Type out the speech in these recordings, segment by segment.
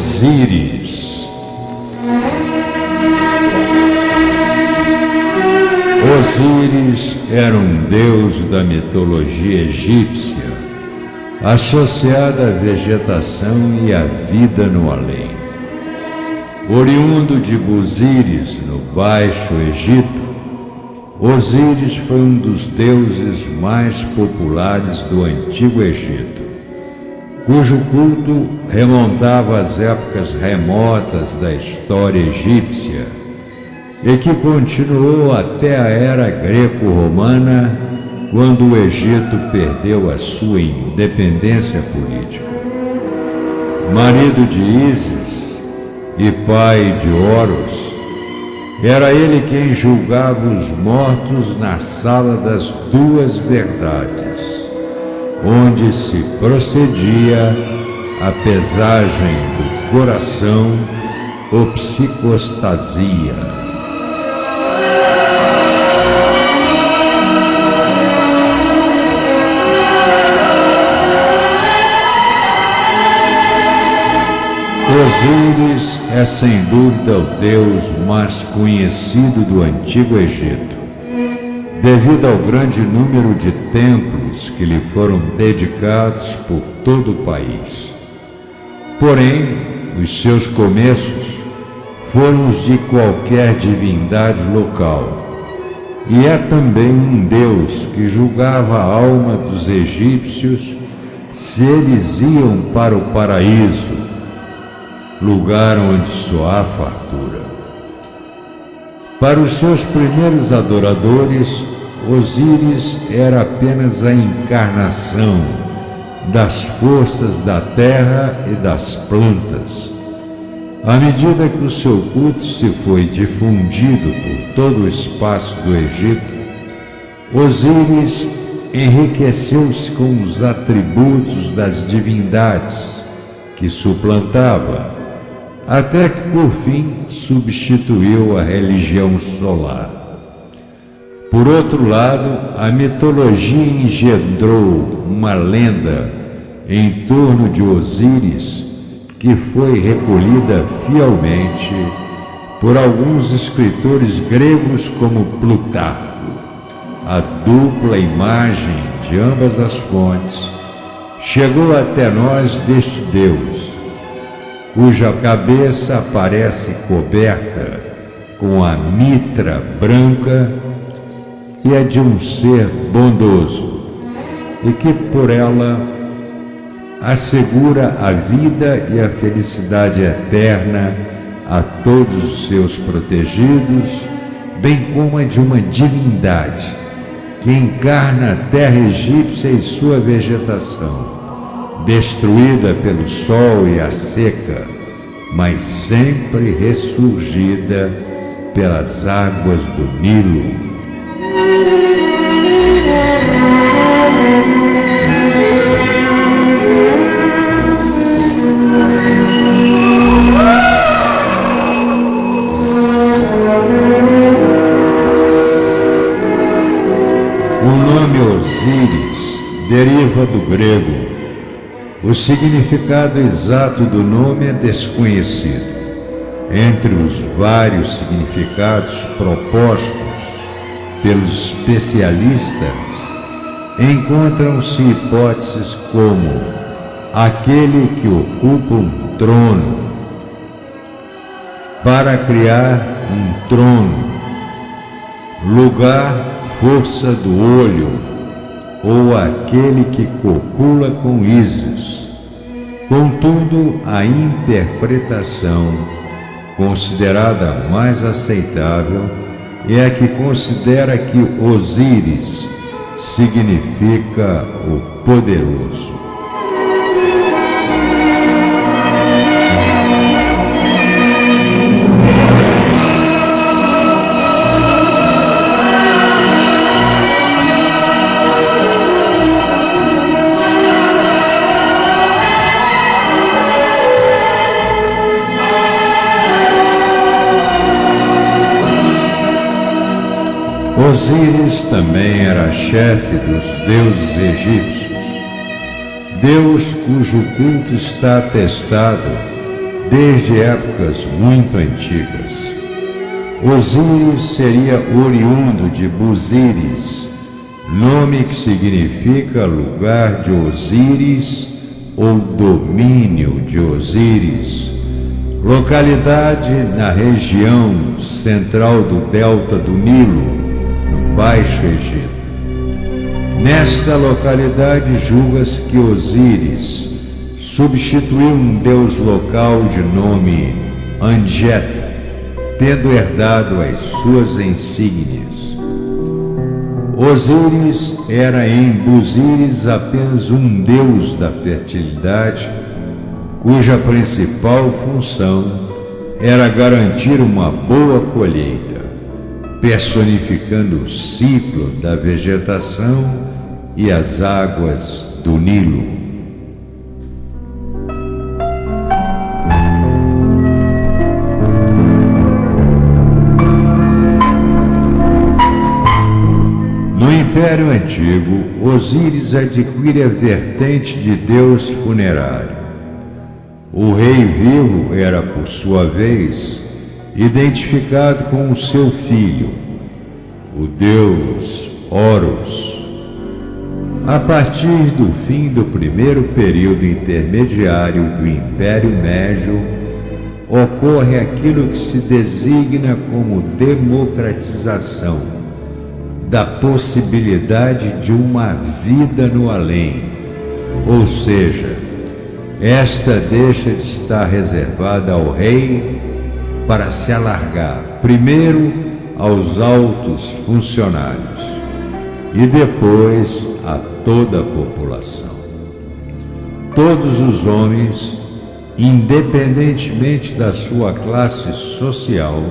Osíris. Osíris era um deus da mitologia egípcia, associado à vegetação e à vida no além. Oriundo de Buzíris, no Baixo Egito, Osíris foi um dos deuses mais populares do Antigo Egito, cujo culto remontava às épocas remotas da história egípcia e que continuou até a era greco-romana, quando o Egito perdeu a sua independência política. Marido de Ísis e pai de Horus, era ele quem julgava os mortos na sala das duas verdades, onde se procedia a pesagem do coração ou psicostasia. Osíris é sem dúvida o deus mais conhecido do Antigo Egito, devido ao grande número de templos que lhe foram dedicados por todo o país. Porém, os seus começos foram os de qualquer divindade local, e é também um deus que julgava a alma dos egípcios se eles iam para o paraíso, lugar onde só há fartura. Para os seus primeiros adoradores, Osíris era apenas a encarnação das forças da terra e das plantas. À medida que o seu culto se foi difundido por todo o espaço do Egito, Osíris enriqueceu-se com os atributos das divindades que suplantava, até que por fim substituiu a religião solar. Por outro lado, a mitologia engendrou uma lenda em torno de Osíris que foi recolhida fielmente por alguns escritores gregos como Plutarco. A dupla imagem de ambas as fontes chegou até nós deste deus, cuja cabeça aparece coberta com a mitra branca e é de um ser bondoso, e que por ela assegura a vida e a felicidade eterna a todos os seus protegidos, bem como a de uma divindade que encarna a terra egípcia e sua vegetação, destruída pelo sol e a seca, mas sempre ressurgida pelas águas do Nilo. O nome Osíris deriva do grego. O significado exato do nome é desconhecido. Entre os vários significados propostos pelos especialistas, encontram-se hipóteses como aquele que ocupa um trono, para criar um trono, lugar, força do olho, ou aquele que copula com Ísis. Contudo, a interpretação considerada mais aceitável é a que considera que Osíris significa o poderoso. Osíris também era chefe dos deuses egípcios, deus cujo culto está atestado desde épocas muito antigas. Osíris seria oriundo de Buzíris, nome que significa lugar de Osíris ou domínio de Osíris, localidade na região central do delta do Nilo, no Baixo Egito. Nesta localidade julga-se que Osíris substituiu um deus local de nome Anjeta, tendo herdado as suas insígnias. Osíris era em Buzíris apenas um deus da fertilidade, cuja principal função era garantir uma boa colheita, personificando o ciclo da vegetação e as águas do Nilo. No Império Antigo, Osíris adquire a vertente de deus funerário. O rei vivo era, por sua vez, identificado com o seu filho, o deus Horus. A partir do fim do primeiro período intermediário do Império Médio, ocorre aquilo que se designa como democratização da possibilidade de uma vida no além, ou seja, esta deixa de estar reservada ao rei para se alargar primeiro aos altos funcionários e depois a toda a população. Todos os homens, independentemente da sua classe social,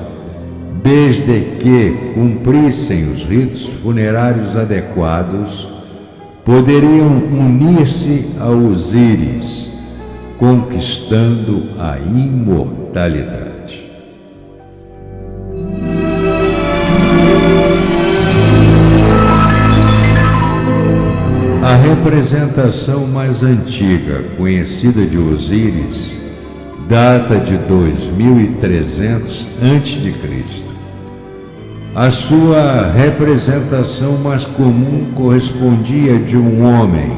desde que cumprissem os ritos funerários adequados, poderiam unir-se a Osíris, conquistando a imortalidade. A representação mais antiga conhecida de Osíris data de 2300 a.C. A sua representação mais comum correspondia de um homem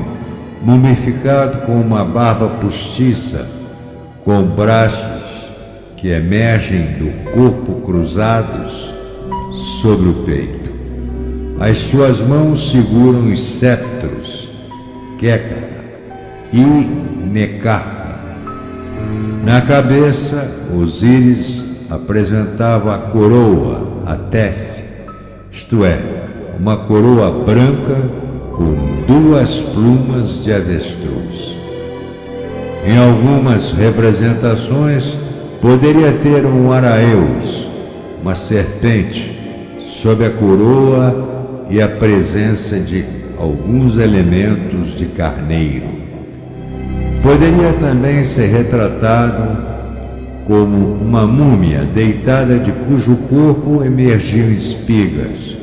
mumificado com uma barba postiça, com braços que emergem do corpo cruzados sobre o peito. As suas mãos seguram os cetros, Queca e Necarca. Na cabeça, Osíris apresentava a coroa, a Tef, isto é, uma coroa branca com duas plumas de avestruz. Em algumas representações, poderia ter um araeus, uma serpente, sob a coroa e a presença de alguns elementos de carneiro. Poderia também ser retratado como uma múmia deitada de cujo corpo emergiam espigas.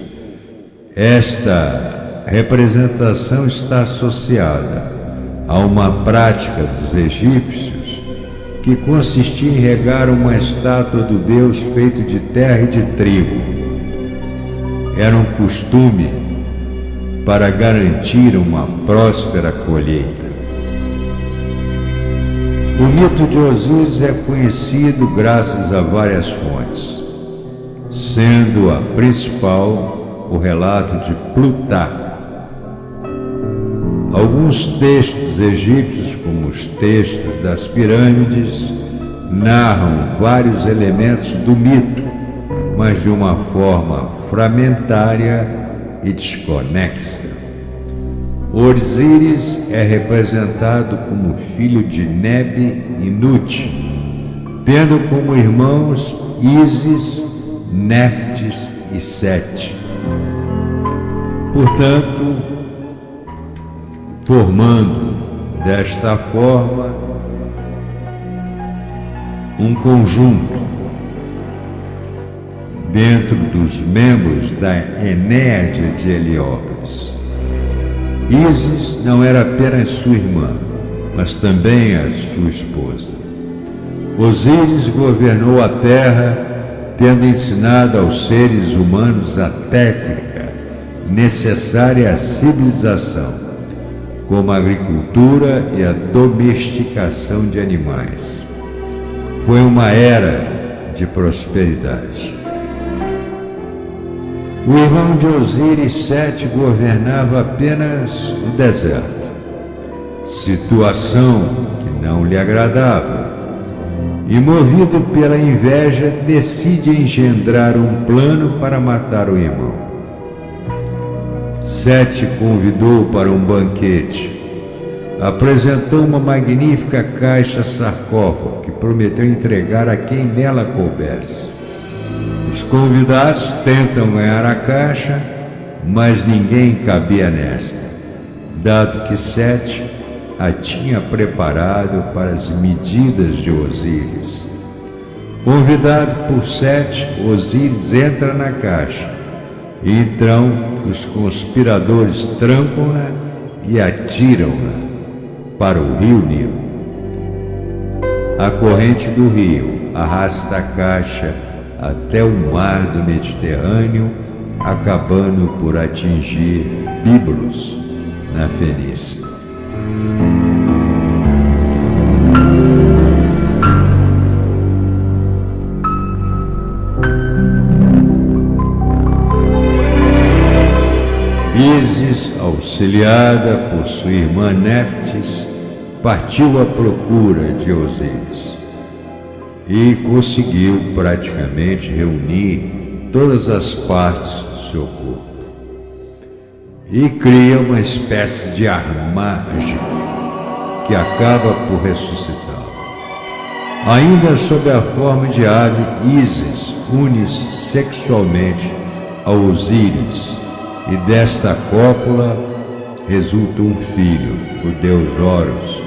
Esta representação está associada a uma prática dos egípcios que consistia em regar uma estátua do deus feito de terra e de trigo. Era um costume para garantir uma próspera colheita. O mito de Osíris é conhecido graças a várias fontes, sendo a principal o relato de Plutarco. Alguns textos egípcios, como os textos das pirâmides, narram vários elementos do mito, mas de uma forma fragmentária e desconexa. Osíris é representado como filho de Neb e Nut, tendo como irmãos Ísis, Néftis e Sete. Portanto, formando desta forma um conjunto dentro dos membros da Enéade de Heliópolis. Ísis não era apenas sua irmã, mas também a sua esposa. Osíris governou a terra, tendo ensinado aos seres humanos a técnica necessária à civilização, como a agricultura e a domesticação de animais. Foi uma era de prosperidade. O irmão de Osíris, Sete, governava apenas o deserto, situação que não lhe agradava, e, movido pela inveja, decide engendrar um plano para matar o irmão. Sete convidou para um banquete, apresentou uma magnífica caixa sarcófago que prometeu entregar a quem nela coubesse. Os convidados tentam ganhar a caixa, mas ninguém cabia nesta, dado que Sete a tinha preparado para as medidas de Osíris. Convidado por Sete, Osíris entra na caixa, e então os conspiradores trancam-na e atiram-na para o rio Nilo. A corrente do rio arrasta a caixa até o mar do Mediterrâneo, acabando por atingir Bíblos, na Fenícia. Ísis, auxiliada por sua irmã Néftis, partiu à procura de Osíris e conseguiu praticamente reunir todas as partes do seu corpo e cria uma espécie de ar mágico que acaba por ressuscitá-lo. Ainda sob a forma de ave, Ísis une-se sexualmente a Osíris, e desta cópula resulta um filho, o deus Horus.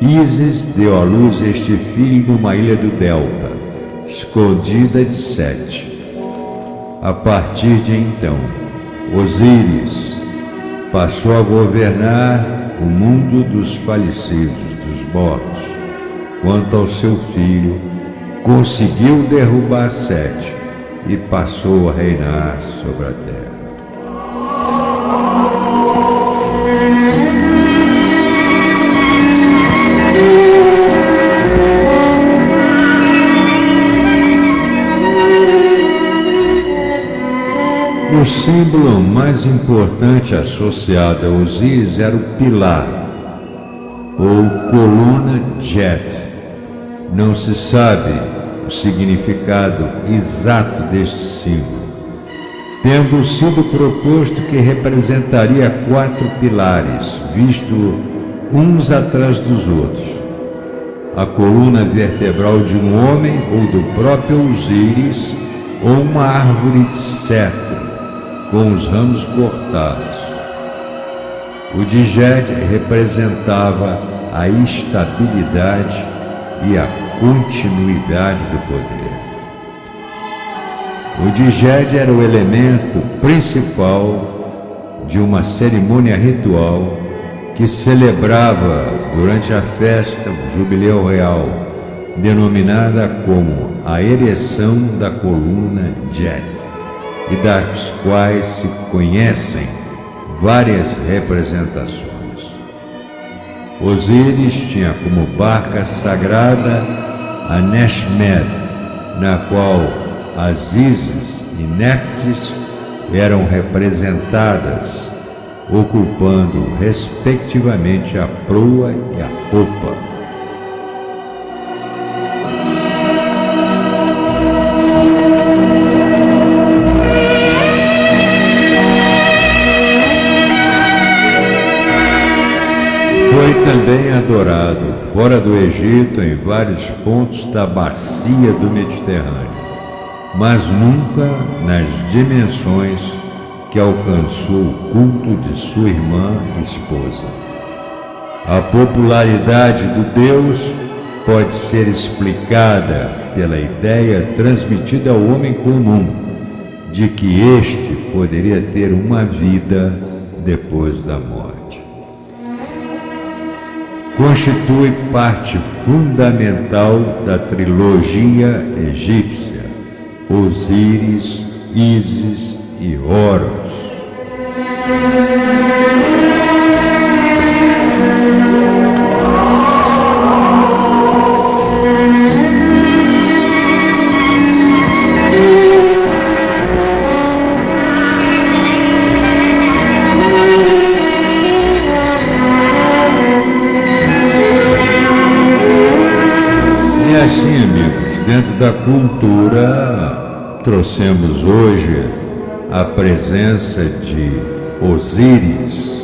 Ísis deu à luz este filho numa ilha do Delta, escondida de Sete. A partir de então, Osíris passou a governar o mundo dos falecidos, dos mortos. Quanto ao seu filho, conseguiu derrubar Sete e passou a reinar sobre a terra. O símbolo mais importante associado a Osíris era o pilar, ou coluna Jet. Não se sabe o significado exato deste símbolo, tendo sido proposto que representaria 4 pilares, vistos uns atrás dos outros. A coluna vertebral de um homem ou do próprio Osíris, ou uma árvore de cedro, com os ramos cortados. O de Jet representava a estabilidade e a continuidade do poder. O de Jet era o elemento principal de uma cerimônia ritual que celebrava durante a festa o Jubileu Real, denominada como a ereção da coluna Jet, e das quais se conhecem várias representações. Osíris tinha como barca sagrada a Neshmed, na qual as Ísis e Néftis eram representadas, ocupando respectivamente a proa e a popa. Foi também adorado fora do Egito em vários pontos da bacia do Mediterrâneo, mas nunca nas dimensões que alcançou o culto de sua irmã e esposa. A popularidade do Deus pode ser explicada pela ideia transmitida ao homem comum de que este poderia ter uma vida depois da morte. constitui parte fundamental da trilogia egípcia: Osíris, Ísis e Horus. Assim, amigos, dentro da cultura, trouxemos hoje a presença de Osíris,